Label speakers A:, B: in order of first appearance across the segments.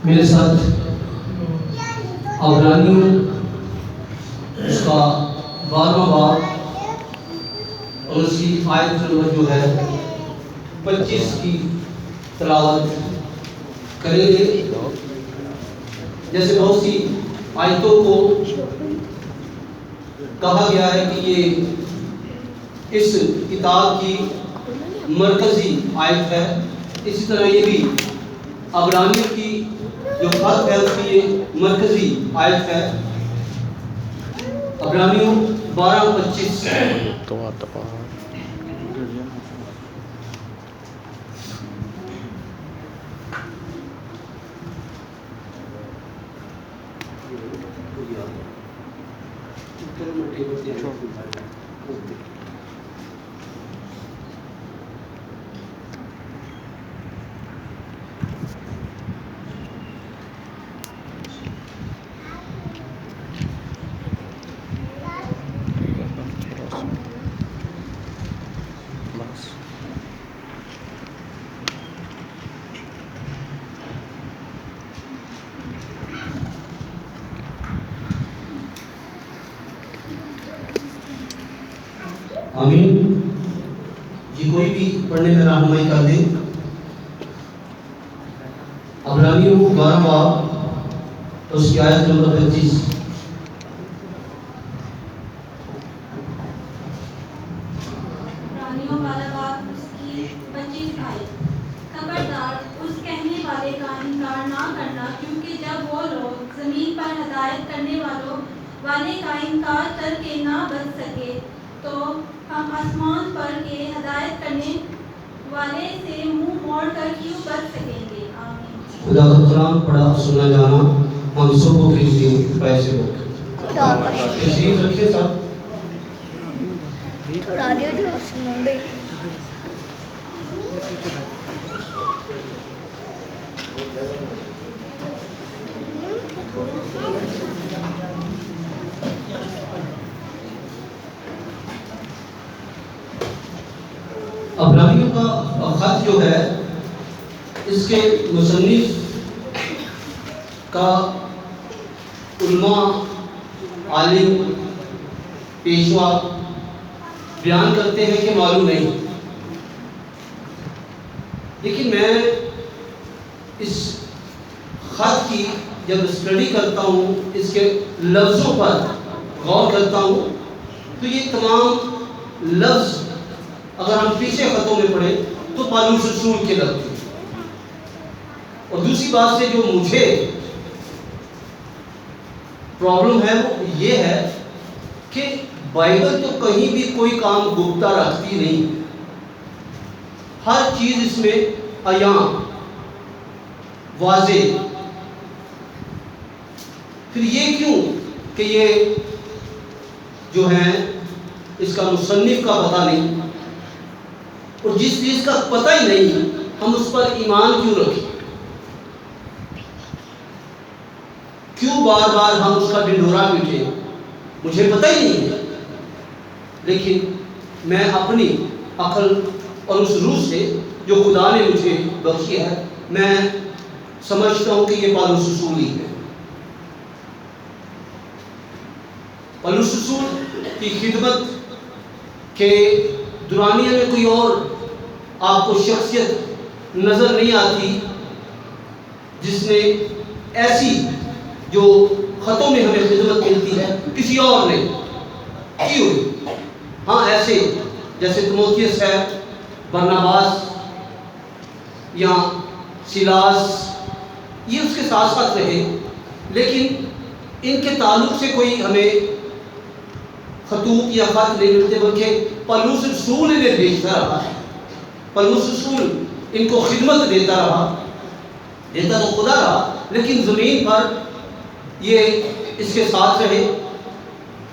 A: میرے ساتھ عبرانیوں اس کا 12واں باب اور اس کی آیت نمبر جو ہے 25 کی تلاوت کریں گے۔ جیسے بہت سی آیتوں کو کہا گیا ہے کہ یہ اس کتاب کی مرکزی آیت ہے، اسی طرح یہ بھی عبرانیوں کی جو خط ہے اس کی یہ مرکزی آیت ہے۔ عبرانیوں 12:25 آمین۔ جی کوئی بھی پڑھنے میں رہنمائی کر دے۔ عبرانیوں 12 باب اس کی آیت نمبر 25۔
B: عبرانیوں 12 باب اس کی 25 آیت۔ خبردار اس کہنے والے کا انکار نہ کرنا، کیونکہ جب وہ لوگ زمین پر ہدایت کرنے والے کا انکار کر کے نہ بچ سکے تو ہم آسمان پر کے ہدایت کرنے والے سے منہ موڑ کر کیوں بچ سکیں گے؟ آمین۔
A: خدا کا کلام پڑھا سنا جانا ہم سب کو کسی پیسے ہو تشریف رکھیے صاحب۔ عبرانیوں کا خط جو ہے اس کے مصنف کا علماء، عالم، پیشوا بیان کرتے ہیں کہ معلوم نہیں، لیکن میں اس خط کی جب اسٹڈی کرتا ہوں، اس کے لفظوں پر غور کرتا ہوں تو یہ تمام لفظ اگر ہم پیچھے خطوں میں پڑھیں تو پالوس رسول کے لفظ ہیں۔ اور دوسری بات سے جو مجھے پرابلم ہے وہ یہ ہے کہ بائبل تو کہیں بھی کوئی کام گپتا رکھتی نہیں، ہر چیز اس میں عیاں واضح۔ پھر یہ کیوں کہ یہ جو ہے اس کا مصنف کا پتہ نہیں، اور جس چیز کا پتہ ہی نہیں ہم اس پر ایمان کیوں رکھیں؟ کیوں بار بار ہم اس کا ڈنڈورا پیٹیں؟ مجھے پتہ ہی نہیں ہے، لیکن میں اپنی عقل اور اس روح سے جو خدا نے مجھے بخشی ہے میں سمجھتا ہوں کہ یہ پالوس رسول ہی ہے۔ پالوس رسول کی خدمت کے دورانیہ میں کوئی اور آپ کو شخصیت نظر نہیں آتی جس نے ایسی جو خطوں میں ہمیں خدمت ملتی ہے کسی اور نے کی ہوئی۔ ہاں ایسے جیسے تیموتھیوس ہے، برناباس یا سیلاس، یہ اس کے ساتھ ساتھ رہے، لیکن ان کے تعلق سے کوئی ہمیں خطوط یا خط نہیں ملتے، بلکہ پالوس رسول انہیں بھیجتا رہا ہے۔ پالوس رسول ان کو خدمت دیتا رہا، دیتا تو خدا رہا، لیکن زمین پر یہ اس کے ساتھ رہے۔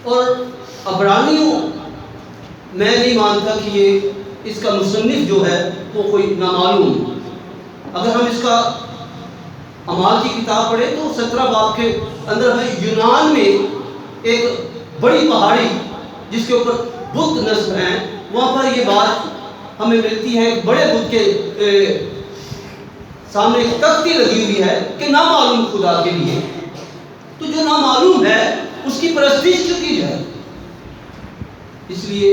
A: اور عبرانیوں میں نہیں مانتا کہ یہ اس کا مصنف جو ہے وہ کوئی نامعلوم۔ اگر ہم اس کا اعمال کی کتاب پڑھیں تو 17 باب کے اندر ہمیں یونان میں ایک بڑی پہاڑی جس کے اوپر بت نصب ہیں، وہاں پر یہ بات ہمیں ملتی ہے، ایک بڑے بت کے سامنے ایک تختی لگی ہوئی ہے کہ نامعلوم خدا کے لیے، تو جو نامعلوم ہے اس کی پرستش کیوں کی جائے؟ اس لیے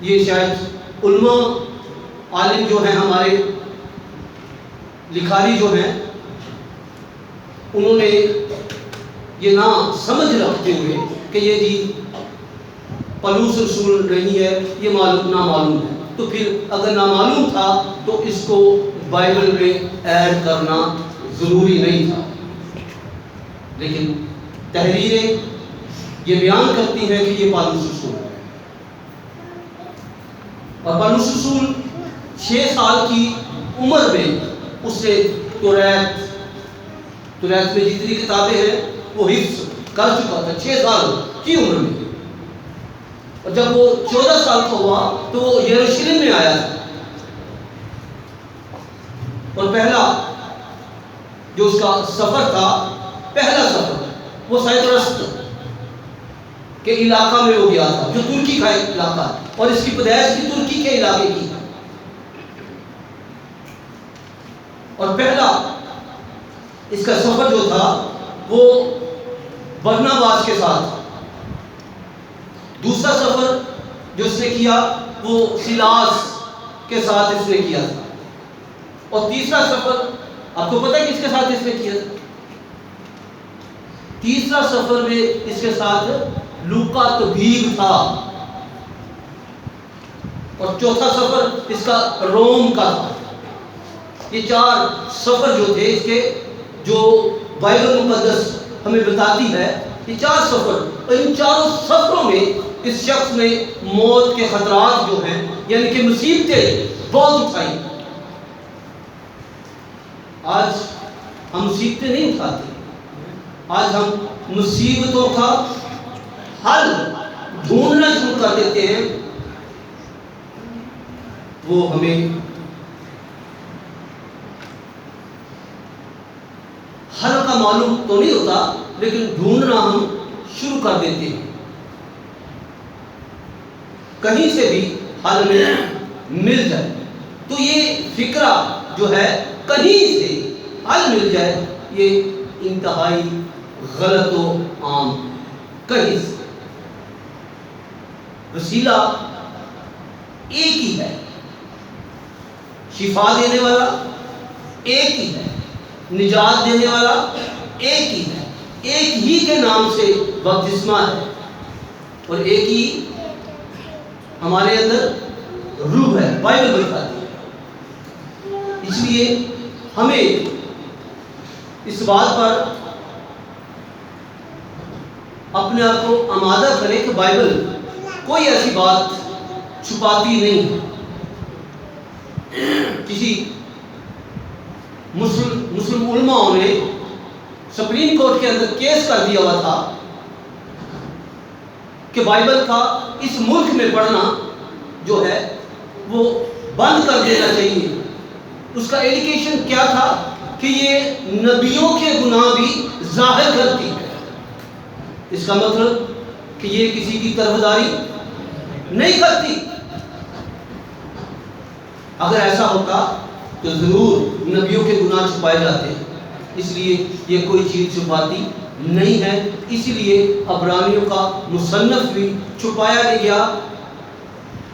A: یہ شاید علماء عالم جو ہیں ہمارے لکھاری جو ہیں، انہوں نے یہ نہ سمجھ رکھتے ہوئے کہ یہ جی پلوس رسول نہیں ہے، یہ نامعلوم ہے، تو پھر اگر نامعلوم تھا تو اس کو بائبل میں ایڈ کرنا ضروری نہیں تھا۔ لیکن تحریریں یہ بیان کرتی ہیں کہ یہ پالوس رسول ہے، اور پالوس رسول 6 سال کی عمر میں اس نے توریت میں جتنی کتابیں ہیں وہ حفظ کر چکا تھا 6 سال کی عمر میں، اور جب وہ 14 سال کا ہوا تو وہ یروشلم میں آیا تھا، اور پہلا جو اس کا سفر تھا، پہلا سفر وہ سائپرس کے علاقہ میں ہو گیا تھا، جو ترکی کا علاقہ ہے، اور اس کی پیدائش بھی ترکی کے علاقے کی، اور پہلا اس کا سفر جو تھا وہ برناباس کے ساتھ، دوسرا سفر جو اس نے کیا وہ سیلاس کے ساتھ اس نے کیا تھا، اور تیسرا سفر آپ کو پتہ ہے کس کے ساتھ اس نے کیا تھا؟ تیسرا سفر میں اس کے ساتھ لوکا طبیب تھا، اور چوتھا سفر اس کا روم کا تھا۔ یہ 4 سفر جو تھے اس کے، جو بائبل مقدس ہمیں بتاتی ہے، یہ 4 سفر، اور ان 4 سفروں میں اس شخص نے موت کے خطرات جو ہیں یعنی کہ مصیبتیں بہت اٹھائی۔ آج ہم مصیبتیں نہیں اٹھاتے، آج ہم مصیبتوں کا حل ڈھونڈنا شروع کر دیتے ہیں، وہ ہمیں حل کا معلوم تو نہیں ہوتا، لیکن ڈھونڈنا ہم شروع کر دیتے ہیں، کہیں سے بھی حل میں مل جائے۔ تو یہ فکرہ جو ہے کہیں سے حل مل جائے، یہ انتہائی غلط و عام، کہیں سے وسیلہ ایک ہی ہے، شفا دینے والا ایک ہی ہے، نجات دینے والا ایک ہی ہے، ایک ہی کے نام سے بپتسمہ ہے، اور ایک ہی ہمارے اندر روح ہے، بائبل بتاتی ہے۔ اس لیے ہمیں اس بات پر اپنے آپ کو آمادہ کریں کہ بائبل کوئی ایسی بات چھپاتی نہیں ہے۔ کسی مسلم علماء نے سپریم کورٹ کے اندر کیس کر دیا ہوا تھا کہ بائبل کا اس ملک میں پڑھنا جو ہے وہ بند کر دینا چاہیے۔ اس کا ایلیگیشن کیا تھا کہ یہ نبیوں کے گناہ بھی ظاہر کرتی ہے۔ اس کا مطلب کہ یہ کسی کی طرفداری نہیں کرتی۔ اگر ایسا ہوتا تو ضرور نبیوں کے گناہ چھپائے جاتے، اس لیے یہ کوئی چیز چھپاتی نہیں ہے، اسی لیے عبرانیوں کا مصنف بھی چھپایا نہیں گیا،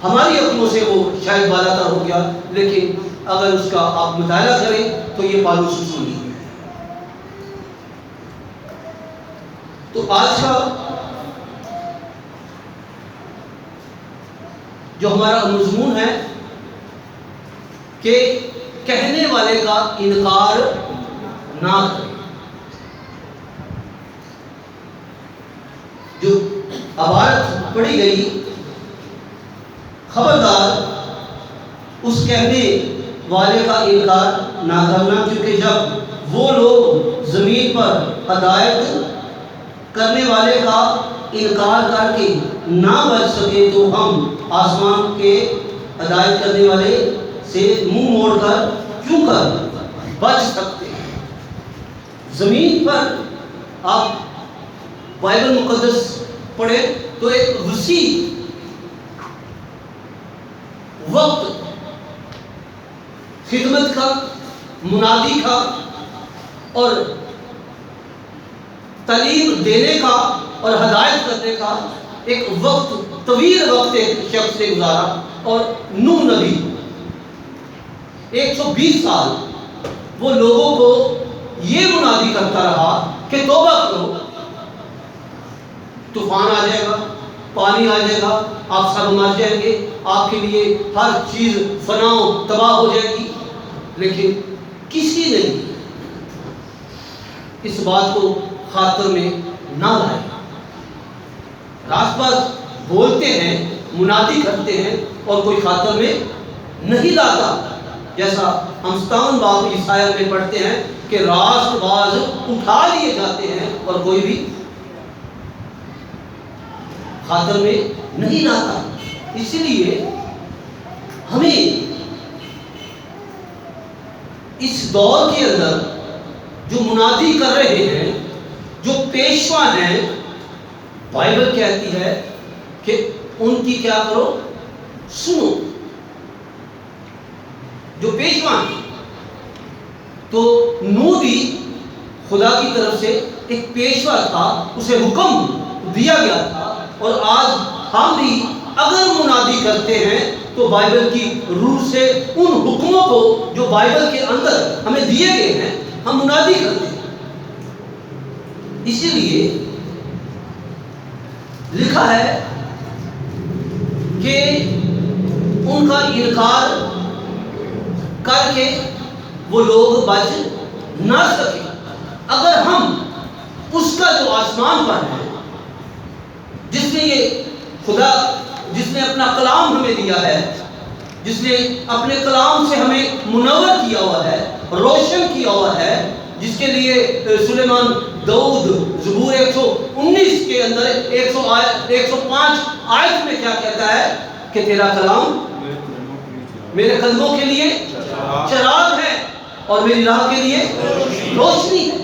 A: ہماری عقلوں سے وہ شاید بالاتر ہو گیا، لیکن اگر اس کا آپ مطالعہ کریں تو یہ پالوس رسول ہے۔ تو آج کا جو ہمارا مضمون ہے کہ کہنے والے کا انکار نہ کریں، جو عبارت پڑھی گئی، خبردار اس کہنے والے کا انکار نہ کرنا، کیونکہ جب وہ لوگ زمین پر ہدایت کرنے والے کا انکار کر کے نہ بچ سکے تو ہم آسمان کے ہدایت کرنے والے سے منہ موڑ کر کیوں کر بچ سکتے ہیں۔ زمین پر آپ بائبل مقدس پڑھیں تو ایک وسیع وقت خدمت کا منادی کا اور تعلیم دینے کا اور ہدایت کرنے کا ایک وقت طویل وقت ایک شخص نے گزارا، اور نوح نبی 120 سال وہ لوگوں کو یہ منادی کرتا رہا کہ توبہ کرو، طوفان آ جائے گا، پانی آ جائے گا، آپ سب مر جائیں گے، آپ کے لیے ہر چیز فنا و تباہ ہو جائے گی، لیکن کسی نے اس بات کو خاطر میں نہ لائے۔ راست بات بولتے ہیں، منادی کرتے ہیں، اور کوئی خاطر میں نہیں لاتا، جیسا ہم 57 باب عیسائیہ میں پڑھتے ہیں کہ راست باز اٹھا لیے جاتے ہیں اور کوئی بھی خاطر میں نہیں لاتا۔ اس لیے ہمیں اس دور کے اندر جو منادی کر رہے ہیں، جو پیشوا ہیں، بائبل کہتی ہے کہ ان کی کیا کرو؟ سنو۔ جو پیشوا ہیں، تو نوح بھی خدا کی طرف سے ایک پیشوا تھا، اسے حکم دیا گیا تھا، اور آج ہم بھی اگر منادی کرتے ہیں تو بائبل کی روح سے ان حکموں کو جو بائبل کے اندر ہمیں دیے گئے ہیں ہم منادی کرتے ہیں۔ اسی لیے لکھا ہے کہ ان کا انکار کر کے وہ لوگ بچ نہ سکے۔ اگر ہم اس کا جو آسمان پر ہے، جس نے یہ خدا، جس نے اپنا کلام ہمیں دیا ہے، جس نے اپنے کلام سے ہمیں منور کیا ہوا ہے، روشن کیا ہوا ہے، جس کے لیے سلیمان داؤد زبور 119 کے اندر 105 آیت میں کیا کہتا ہے کہ تیرا کلام میرے قدموں کے لیے چراغ ہے اور میری راہ کے لیے روشنی ہے۔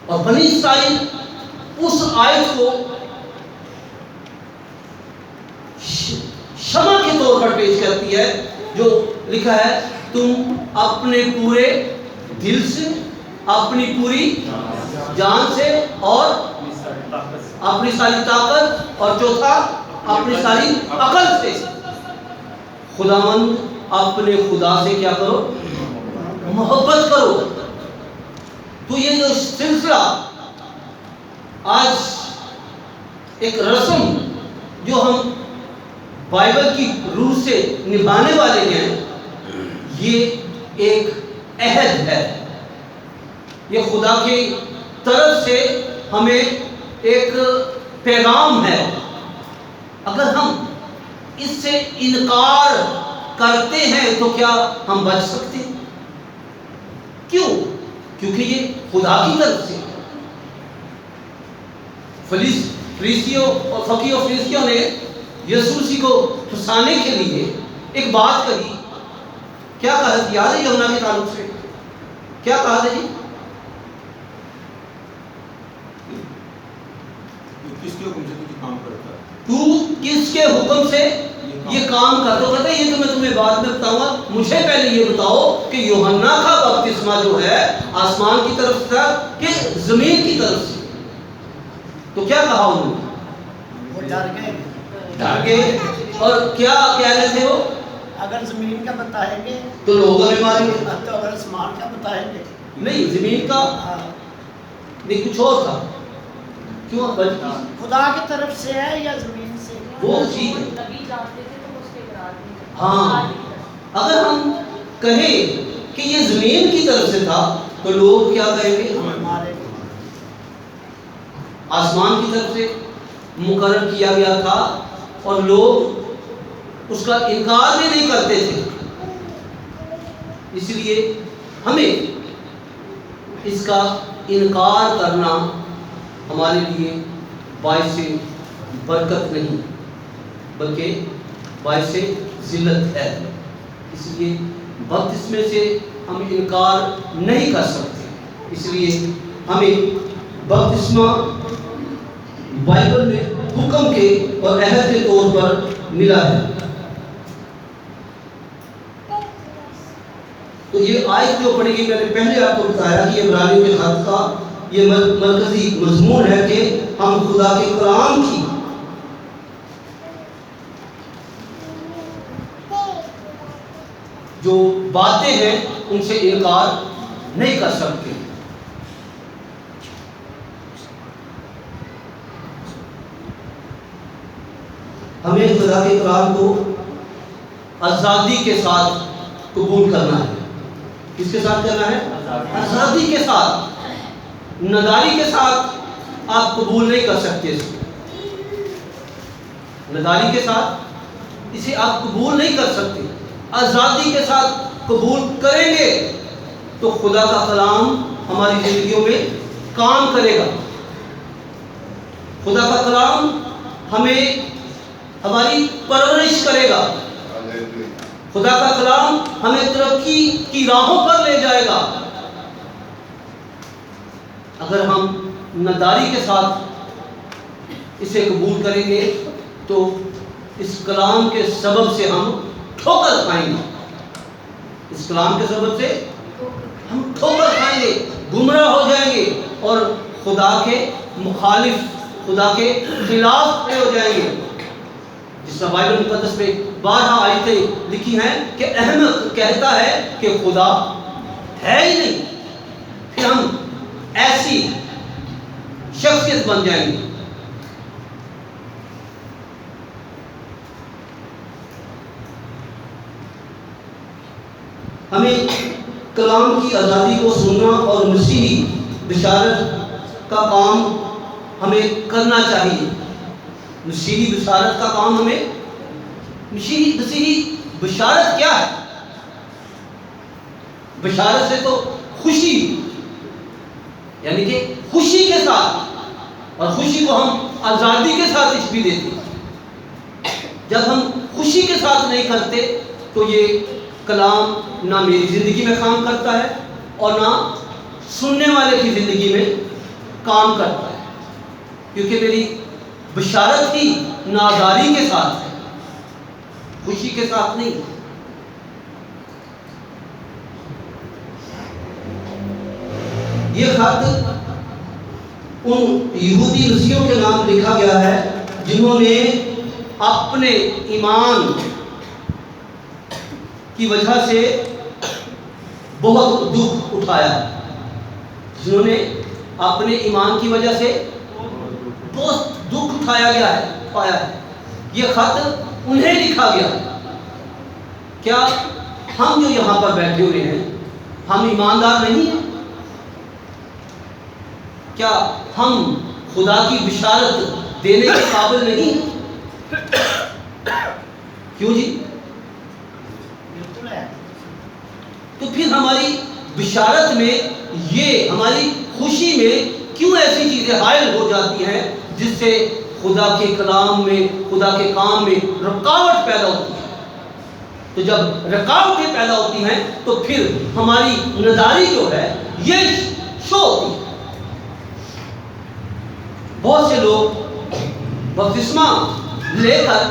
A: اور بنی اسرائیل اس آیت کو شمع کے طور پر پیش کرتی ہے، جو لکھا ہے تم اپنے پورے دل سے، اپنی پوری جان سے، اور اپنی ساری طاقت، اور چوتھا اپنی ساری عقل سے خداوند اپنے خدا سے کیا کرو؟ محبت کرو۔ تو یہ جو سلسلہ آج ایک رسم جو ہم بائبل کی روح سے نبھانے والے ہیں، یہ ایک عہد ہے، یہ خدا کی طرف سے ہمیں ایک پیغام ہے۔ اگر ہم اس سے انکار کرتے ہیں تو کیا ہم بچ سکتے ہیں؟ کیوں؟ کیونکہ یہ خدا کی طرف سے۔ فریسیوں اور فقیوں فریسیوں نے یسوع مسیح کو پھنسانے کے لیے ایک بات کہی۔ کیا کہا؟ یاد ہے یوحنا کے تعلق سے کیا کہا تھا جی؟
C: کس کے حکم سے تو کام کرتا ہے؟
A: تو کس کے حکم سے یہ کام کر؟ تو کہتا ہے یہ تو میں تمہیں بعد میں بتاؤں گا، مجھے پہلے یہ بتاؤ کہ یوحنا کا بپتسمہ جو ہے آسمان کی طرف سے تھا کہ زمین کی طرف سے؟ تو کیا کہا انہوں نے؟
D: وہ ڈر
A: گئے۔ اور کیا کہہ رہے تھے وہ؟
D: اگر زمین کا بتائیں گے
A: تو لوگ ہمیں ماریں گے۔
D: تو اگر آسمان کا بتائیں گے
A: نہیں، زمین کا نہیں، کچھ اور تھا۔ کیوں
D: خدا کی طرف سے ہے یا زمین سے؟
A: وہ چیز ہاں، اگر ہم کہیں کہ یہ زمین کی طرف سے تھا تو لوگ کیا کہیں گے؟ آسمان کی طرف سے مقرر کیا گیا تھا، اور لوگ اس کا انکار بھی نہیں کرتے تھے۔ اس لیے ہمیں اس کا انکار کرنا ہمارے لیے باعث برکت نہیں بلکہ باعث ذلت ہے۔ اس لیے بپتسمے سے ہم انکار نہیں کر سکتے۔ اس لیے ہمیں بپتسمہ بائبل میں حکم کے اور عہد کے طور پر ملا ہے۔ تو یہ آیت جو پڑھی گئی، میں نے پہلے آپ کو بتایا کہ عبرانیوں کے خط کا یہ مرکزی مضمون ہے کہ ہم خدا کے کلام کی جو باتیں ہیں ان سے انکار نہیں کر سکتے. ہمیں خدا کے کلام کو آزادی کے ساتھ قبول کرنا ہے. کس کے ساتھ کرنا ہے؟ آزادی کے ساتھ. نداری کے ساتھ آپ قبول نہیں کر سکتے اس کو. نداری کے ساتھ اسے آپ قبول نہیں کر سکتے. آزادی کے ساتھ قبول کریں گے تو خدا کا کلام ہماری زندگیوں میں کام کرے گا. خدا کا کلام ہمیں ہماری پرورش کرے گا. خدا کا کلام ہمیں ترقی کی راہوں پر لے جائے گا. اگر ہم نداری کے ساتھ اسے قبول کریں گے تو اس کلام کے سبب سے ہم ٹھوکر کھائیں گے. اس کلام کے سبب سے ہم ٹھوکر کھائیں گے، گمراہ ہو جائیں گے اور خدا کے مخالف، خدا کے خلاف ہو جائیں گے. جس طرح بائبل مقدس میں 12 آیتیں لکھی ہیں کہ احمق کہتا ہے کہ خدا ہے ہی نہیں. پھر ہم ایسی شخصیت بن جائیں گے. ہمیں کلام کی آزادی کو سننا اور مسیحی بشارت کا کام ہمیں کرنا چاہیے. مسیحی بشارت کا کام ہمیں مسیحی بشارت کیا ہے؟ بشارت سے تو خوشی، یعنی کہ خوشی کے ساتھ، اور خوشی کو ہم آزادی کے ساتھ تشبیہ دیتے ہیں. جب ہم خوشی کے ساتھ نہیں کرتے تو یہ کلام نہ میری زندگی میں کام کرتا ہے اور نہ سننے والے کی زندگی میں کام کرتا ہے، کیونکہ میری بشارت ہی ناداری کے ساتھ ہے، خوشی کے ساتھ نہیں. یہ خط ان یہودی رسیوں کے نام لکھا گیا ہے جنہوں نے اپنے ایمان کی وجہ سے بہت دکھ اٹھایا، جنہوں نے اپنے ایمان کی وجہ سے بہت دکھ اٹھایا گیا ہے، پایا ہے. یہ خط انہیں لکھا گیا. کیا ہم جو یہاں پر بیٹھے ہوئے ہیں ہم ایماندار نہیں ہیں؟ کیا ہم خدا کی بشارت دینے کے قابل نہیں ہیں؟ کیوں جی؟ تو پھر ہماری بشارت میں، یہ ہماری خوشی میں کیوں ایسی چیزیں حائل ہو جاتی ہیں جس سے خدا کے کلام میں، خدا کے کام میں رکاوٹ پیدا ہوتی ہے؟ تو جب رکاوٹیں پیدا ہوتی ہیں تو پھر ہماری نداری جو ہے یہ شو ہوتی ہے. بہت سے لوگ بپتسمہ لے کر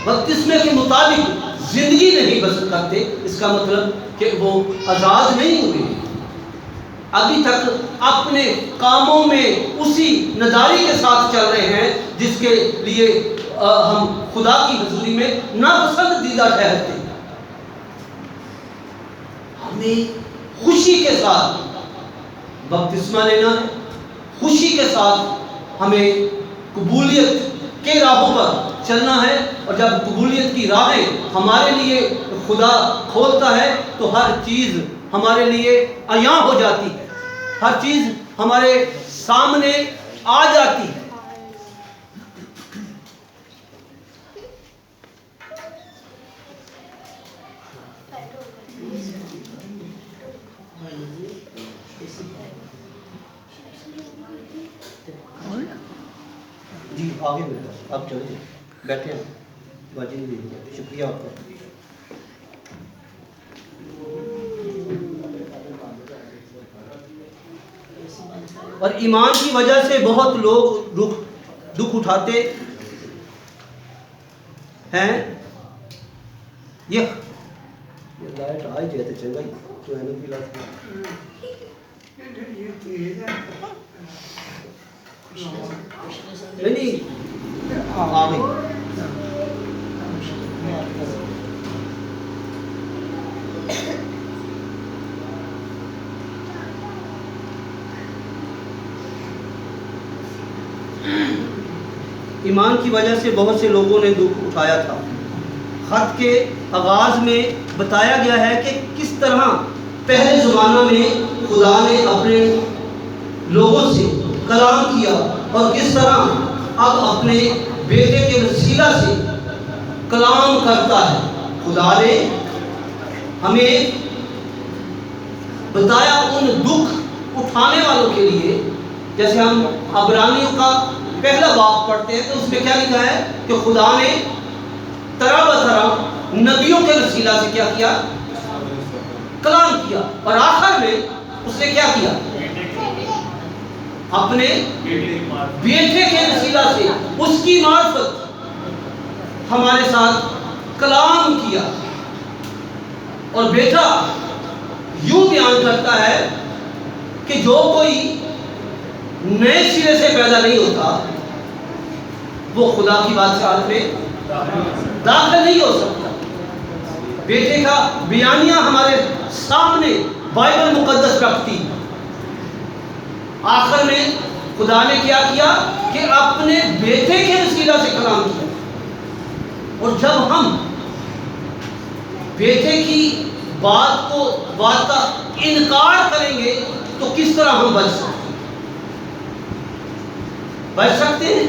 A: بپتسمے کے مطابق زندگی نہیں بسر کرتے. اس کا مطلب کہ وہ آزاد نہیں ہوئے، ابھی تک اپنے کاموں میں اسی نداری کے ساتھ چل رہے ہیں جس کے لیے ہم خدا کی حضوری میں ناپسندیدہ ٹھہرتے ہیں. ہمیں خوشی کے ساتھ بپتسمہ لینا ہے، خوشی کے ساتھ ہمیں قبولیت کے راہوں پر چلنا ہے. اور جب قبولیت کی راہیں ہمارے لیے خدا کھولتا ہے تو ہر چیز ہمارے لیے عیاں ہو جاتی ہے، ہر چیز ہمارے سامنے آ جاتی ہے. جی آگے بیٹھا، آپ چلے بیٹھے ہیں. باجی نہیں، شکریہ آپ کا. اور ایمان کی وجہ سے بہت لوگ دکھ اٹھاتے ہیں. یہ لائٹ آ جائے تو چنگا ہی تو ہے نا بھی لائٹ نہیں آ گئی ایمان کی وجہ سے بہت سے لوگوں نے دکھ اٹھایا تھا. خط کے آغاز میں بتایا گیا ہے کہ کس طرح پہلے زمانہ میں خدا نے اپنے لوگوں سے کلام کیا اور کس طرح اب اپنے بیٹے کے وسیلہ سے کلام کرتا ہے. خدا نے ہمیں بتایا ان دکھ اٹھانے والوں کے لیے. جیسے ہم عبرانیوں کا پہلا باب پڑھتے ہیں تو اس میں کیا لکھا ہے کہ خدا نے طرح بطرح نبیوں کے وسیلہ سے کیا کیا؟ کلام کیا. اور آخر میں اس نے کیا کیا؟ اپنے بیٹے کے وسیلہ سے اس کی معرفت ہمارے ساتھ کلام کیا. اور بیٹا یوں بیان کرتا ہے کہ جو کوئی نئے سرے سے پیدا نہیں ہوتا وہ خدا کی بادشاہت میں داخل نہیں ہو سکتا. بیٹے کا بیانیہ ہمارے سامنے بائبل مقدس رکھتی. آخر میں خدا نے کیا کیا کہ اپنے بیٹے کے وسیلہ سے کلام کیا. اور جب ہم بیٹے کی بات کا انکار کریں گے تو کس طرح ہم بچ سکتے ہیں؟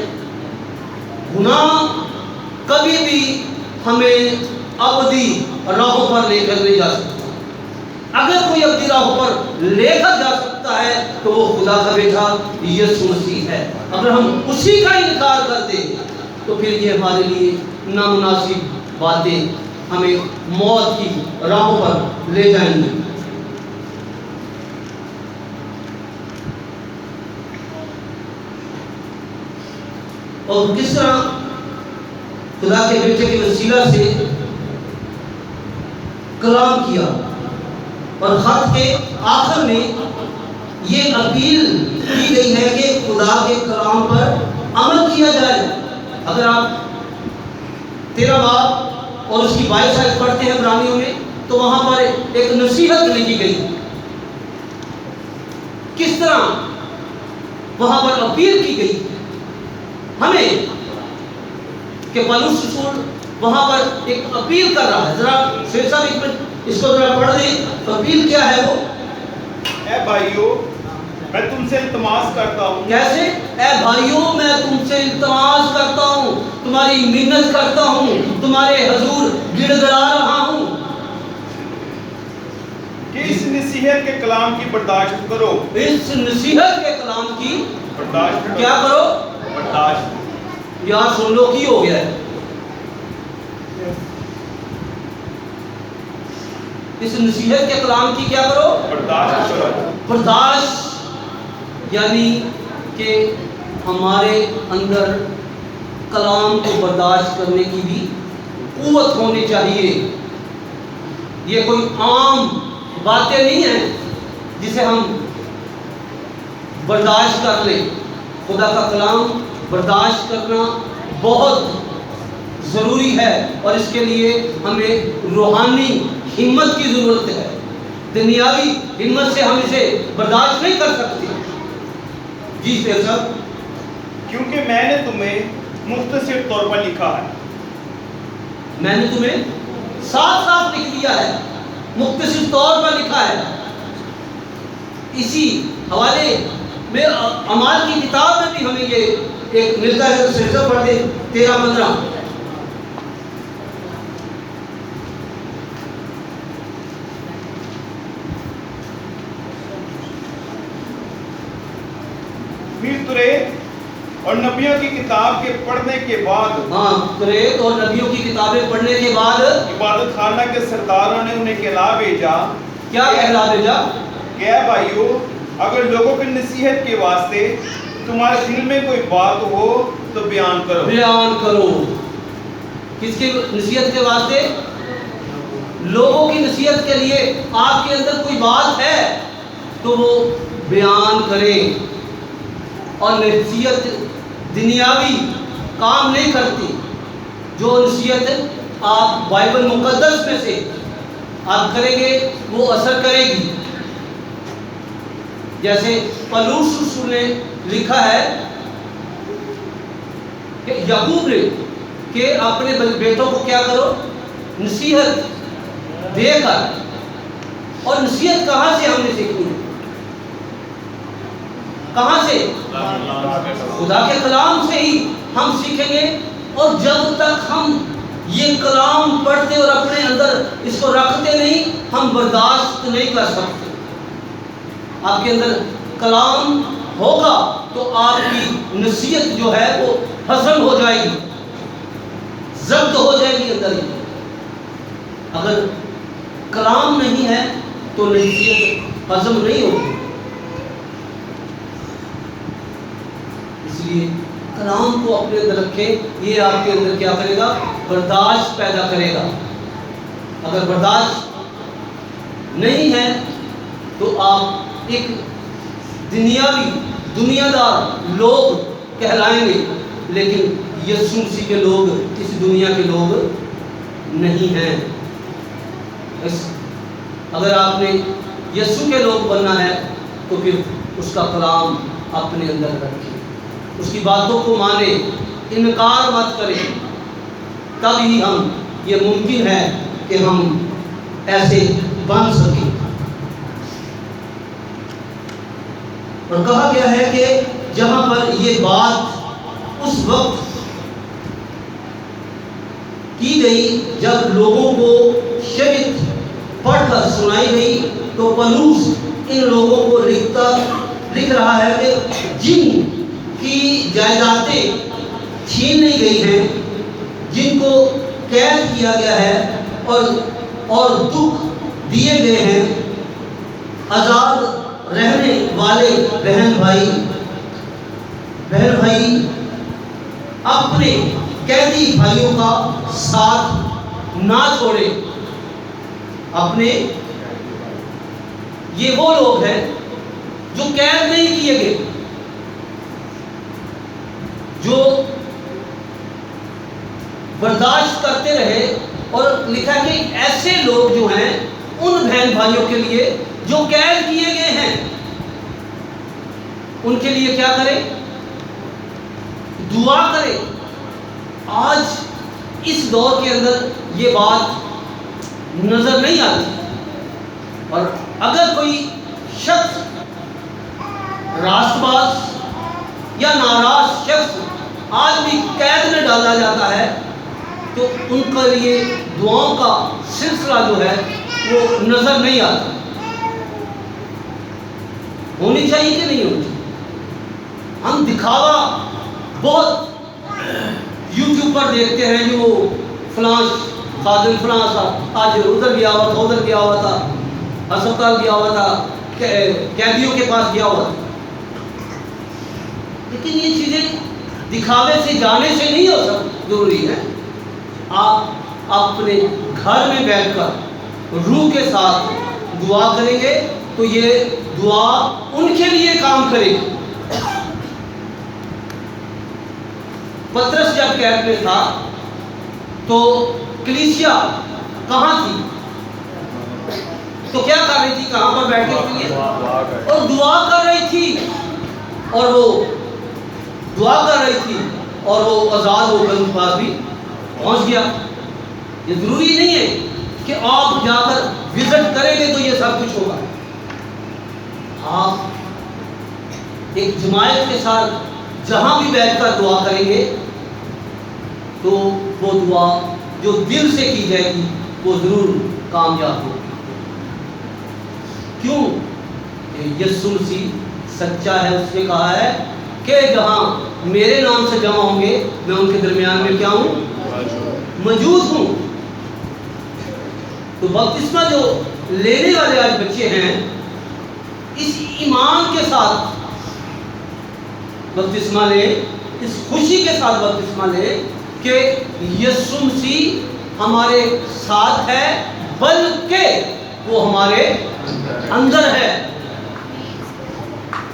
A: گناہ کبھی بھی ہمیں ابدی راہوں پر لے کر نہیں جا سکتا. اگر کوئی ابدی راہوں پر لے کر جا سکتا ہے تو وہ خدا کا بیٹا یسوع مسیح ہے. اگر ہم اسی کا انکار کر دیں تو پھر یہ ہمارے لیے نامناسب باتیں ہمیں موت کی راہوں پر لے جائیں گی. اور کس طرح خدا کے بیٹے کے وسیلہ سے کلام کیا. اور خط کے آخر میں یہ اپیل کی گئی ہے کہ خدا کے کلام پر عمل کیا جائے. اگر آپ 13 باب اور اس کی 22 آیت پڑھتے ہیں عبرانیوں میں تو وہاں پر ایک نصیحت لکھی گئی. کس طرح وہاں پر اپیل کی گئی ہمیں کہ پولس رسول وہاں پر ایک اپیل کر رہا ہے. ذرا شیخ صاحب ایک منٹ اس کو ذرا پڑھ دیں. اپیل کیا ہے وہ؟
C: اے بھائیو میں تم سے التماس کرتا ہوں.
A: کیسے؟ اے بھائیوں میں تم سے التماس کرتا ہوں, تمہاری منت کرتا ہوں, تمہارے حضور گڑ گڑا رہا ہوں
C: کہ اس نصیحت کے کلام کی برداشت کرو.
A: اس نصیحت کے کلام کی
C: برداشت کرو.
A: کیا کرو؟
C: برداشت.
A: یار سن لو کی ہو گیا ہے. اس نصیحت کے کلام کی کیا کرو؟
C: برداشت کرو.
A: برداشت یعنی کہ ہمارے اندر کلام کو برداشت کرنے کی بھی قوت ہونی چاہیے. یہ کوئی عام باتیں نہیں ہیں جسے ہم برداشت کر لیں. خدا کا کلام برداشت کرنا بہت ضروری ہے اور اس کے لیے ہمیں روحانی ہمت کی ضرورت ہے. دنیاوی ہمت سے ہم اسے برداشت نہیں کر سکتے. جی شیخ صاحب.
C: کیونکہ میں نے تمہیں مختصر طور پر لکھا ہے.
A: میں نے تمہیں صاف صاف لکھ دیا ہے, مختصر طور پر لکھا ہے. اسی حوالے میں اعمال کی کتاب میں بھی ہمیں یہ ایک ملتا ہے. شیخ صاحب پڑھ دیں 13-15.
C: پھر توریت اور نبیوں کی کتاب کے پڑھنے کے بعد
A: توریت اور نبیوں کی کتابیں پڑھنے کے بعد
C: عبادت خانہ کے سرداروں نے انہیں کہلا بھیجا.
A: کیا کہلا بھیجا؟
C: کہ اے بھائیو اگر لوگوں کی نصیحت کے واسطے تمہارے دل میں کوئی بات ہو تو بیان کرو.
A: بیان کرو. کس کی نصیحت کے واسطے؟ لوگوں کی نصیحت کے لیے آپ کے اندر کوئی بات ہے تو وہ بیان کریں. اور نصیحت دنیاوی کام نہیں کرتی. جو نصیحت آپ بائبل مقدس میں سے آپ کریں گے وہ اثر کرے گی. جیسے پولس رسول نے لکھا ہے کہ یعقوب نے کہ اپنے بیٹوں کو کیا کرو؟ نصیحت دے کر. اور نصیحت کہاں سے ہم نے سیکھی ہے؟ کہاں سے؟ خدا کے کلام سے ہی ہم سیکھیں گے. اور جب تک ہم یہ کلام پڑھتے اور اپنے اندر اس کو رکھتے نہیں ہم برداشت نہیں کر سکتے. آپ کے اندر کلام ہوگا تو آپ کی نصیحت جو ہے وہ ہضم ہو جائے گی، ضبط ہو جائے گی اندر ہی. اگر کلام نہیں ہے تو نصیحت ہضم نہیں ہوگی. اس لیے کلام کو اپنے اندر رکھیں. یہ آپ کے اندر کیا کرے گا؟ برداشت پیدا کرے گا. اگر برداشت نہیں ہے تو آپ ایک دنیا دار لوگ کہلائیں گے، لیکن یسوع مسیح کے لوگ اس دنیا کے لوگ نہیں ہیں. اگر آپ نے یسوع کے لوگ بننا ہے تو پھر اس کا کلام اپنے اندر رکھیں، اس کی باتوں کو مانیں، انکار مت کریں. تب ہی ہم یہ ممکن ہے کہ ہم ایسے بن سکیں. اور کہا گیا ہے کہ جہاں پر یہ بات اس وقت کی گئی جب لوگوں کو شریعت پڑھ کر سنائی گئی تو پولس ان لوگوں کو لکھ رہا ہے کہ جن کی جائیدادیں چھین لی گئی ہیں، جن کو قید کیا گیا ہے اور دکھ دیے گئے ہیں، آزاد رہنے والے بہن بھائی اپنے قیدی بھائیوں کا ساتھ نہ چھوڑے. اپنے یہ وہ لوگ ہیں جو قید نہیں کیے گئے، جو برداشت کرتے رہے. اور لکھا کہ ایسے لوگ جو ہیں ان بہن بھائیوں کے لیے جو قید کیے گئے ہیں ان کے لیے کیا کریں؟ دعا کریں. آج اس دور کے اندر یہ بات نظر نہیں آتی. اور اگر کوئی شخص راست باز یا ناراض شخص آج بھی قید میں ڈالا جاتا ہے تو ان کے لیے دعاؤں کا سلسلہ جو ہے وہ نظر نہیں آتا. ہونی چاہیے کہ نہیں ہونی چاہیے؟ ہم دکھاوا بہت یوٹیوب پر دیکھتے ہیں جو فلاں خادم فلاں تھا، آج ادھر گیا ہوا تھا، ادھر گیا ہوا تھا، ہسپتال گیا ہوا تھا، قیدیوں کے پاس گیا ہوا تھا. لیکن یہ چیزیں دکھاوے سے جانے سے نہیں ہو سکتی. ضروری ہے آپ اپنے گھر میں بیٹھ کر روح کے ساتھ دعا کریں گے تو یہ دعا ان کے لیے کام کرے گی. پطرس جب قید میں تھا تو کلیسیا کہاں تھی؟ تو کیا کر رہی تھی؟ کہاں پر بیٹھ کے اور دعا کر رہی تھی. اور وہ دعا کر رہی تھی اور وہ آزاد ہو کر ان کے پاس بھی پہنچ گیا. یہ ضروری نہیں ہے کہ آپ جا کر وزٹ کریں گے تو یہ سب کچھ ہوگا. آپ ایک جماعت کے ساتھ جہاں بھی بیٹھ کر دعا کریں گے تو وہ دعا جو دل سے کی جائے گی وہ ضرور کامیاب ہوگی. کیوں؟ یسوع مسیح سچا ہے. اس نے کہا ہے کہ جہاں میرے نام سے جمع ہوں گے میں ان کے درمیان میں کیا ہوں؟ موجود ہوں. تو بپتسمہ جو لینے والے آج بچے ہیں اس ایمان کے ساتھ بپتسمہ لیں، اس خوشی کے ساتھ بپتسمہ لیں کہ یسوع مسیح ہمارے ساتھ ہے، بلکہ وہ ہمارے اندر ہے۔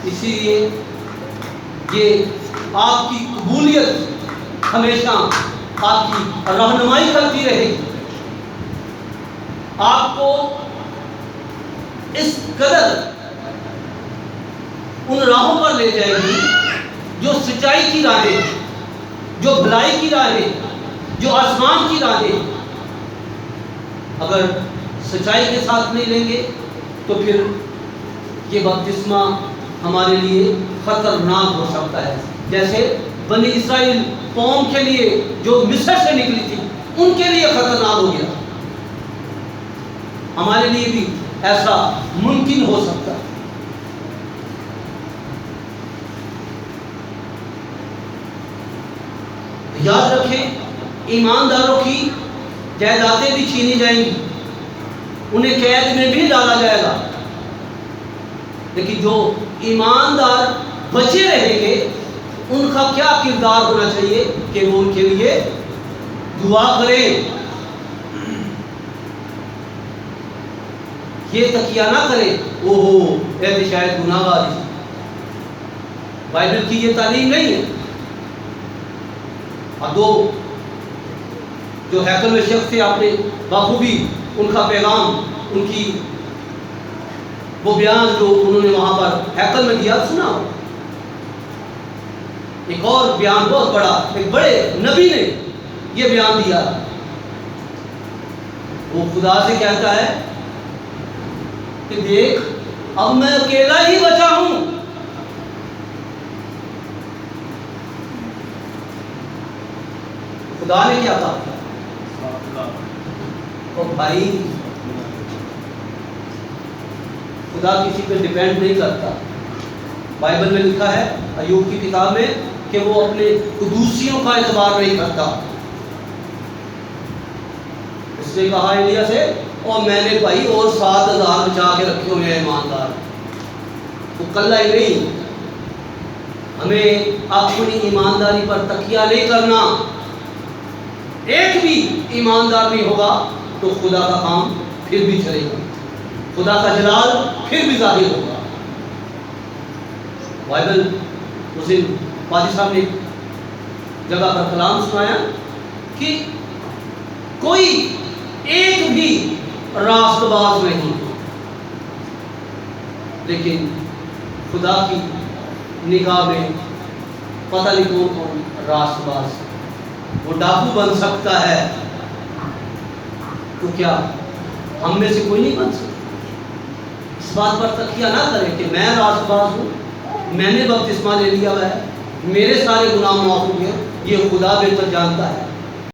A: اسی لیے یہ آپ کی قبولیت ہمیشہ آپ کی رہنمائی کرتی رہے گی، آپ کو اس قدر ان راہوں پر لے جائے گی جو سچائی کی راہیں، جو بھلائی کی راہیں، جو آسمان کی راہیں۔ اگر سچائی کے ساتھ نہیں لیں گے تو پھر یہ بپتسمہ ہمارے لیے خطرناک ہو سکتا ہے، جیسے بنی اسرائیل قوم کے لیے جو مصر سے نکلی تھی ان کے لیے خطرناک ہو گیا، ہمارے لیے بھی ایسا ممکن ہو سکتا ہے۔ یاد رکھیں، ایمانداروں کی جائیدادیں بھی چھینی جائیں گی، انہیں قید میں بھی ڈالا جائے گا، لیکن جو ایماندار بچے رہیں گے ان کا کیا کردار ہونا چاہیے کہ وہ ان کے لیے دعا کریں، یہ تکیہ نہ کریں اوہو اے شاید گناہ گار تھی۔ بائبل کی یہ تعلیم نہیں ہے۔ اور دو جو ہیکل میں شخص تھے، آپ نے بخوبی ان کا پیغام، ان کی وہ بیان جو انہوں نے وہاں پر ہیکل میں دیا سنا۔ ایک اور بیان بہت بڑا، ایک بڑے نبی نے یہ بیان دیا، وہ خدا سے کہتا ہے کہ دیکھ اب میں اکیلا ہی بچا ہوں، خدا نے کیا کہا؟ او بھائی، خدا کسی پہ ڈیپینڈ نہیں کرتا۔ بائبل میں لکھا ہے ایوب کی کتاب میں کہ وہ اپنے قدوسیوں کا اعتبار نہیں کرتا۔ اس نے کہا ایلیا سے، اور میں نے بھائی اور 7,000 بچا کے رکھے ہوئے ہیں ایماندار، وہ کلا ہی نہیں۔ ہمیں اپنی ایمانداری پر تکیہ نہیں کرنا، ایک بھی ایماندار نہیں ہوگا تو خدا کا کام پھر بھی چلے گا، خدا کا جلال پھر بھی ظاہر ہوگا۔ بائبل اس دن پادری صاحب نے ایک جگہ پر کلام سنایا کہ کوئی ایک بھی راست باز نہیں، لیکن خدا کی نگاہ میں پتہ نہیں کون کون راست باز، وہ ڈاکو بن سکتا ہے تو کیا ہم میں سے کوئی نہیں بن سکتا؟ اس بات پر تکیہ نہ کریں کہ میں راست باز ہوں، میں نے بپتسمہ لے لیا ہے، میرے سارے گناہ معاف ہو گئے، یہ خدا بہتر جانتا ہے۔